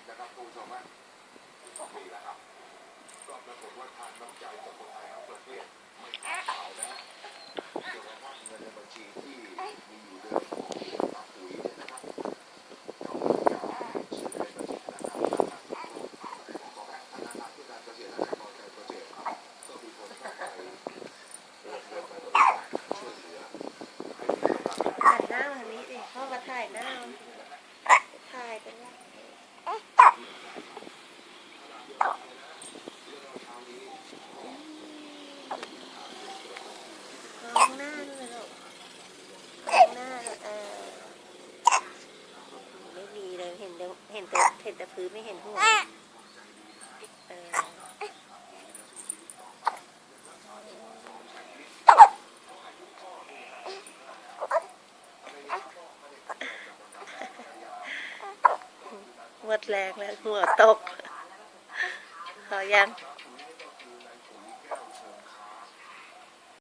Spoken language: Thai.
นะครับคุณผู้ชมฮะนี่แหละครับก็ปรากฏว่าทานน้ำใจจากคนไทยทั้งประเทศไม่ขาดสายนะจนกระทั่งเงินในบัญชีที่มีอยู่เดิมของป้าปุ๋ยเนี่ยนะครับเขาจะชื่อในบัญชีธนาคารของธนาคารเพื่อการเกษตรและสหกรณ์การเกษตรก็มีคนเข้าไปโอนเงินไปบริจาคช่วยเหลือให้มีกำลังใจ ถ่ายหน้าวันนี้สิพ่อมาถ่ายหน้าถ่ายเป็นว่ามองหน้าด้วยลูกมองหน้าไม่มีเลยเห็นแต่พื้นไม่เห็นหัวหมดแรงแล้วหัวตกพอยัง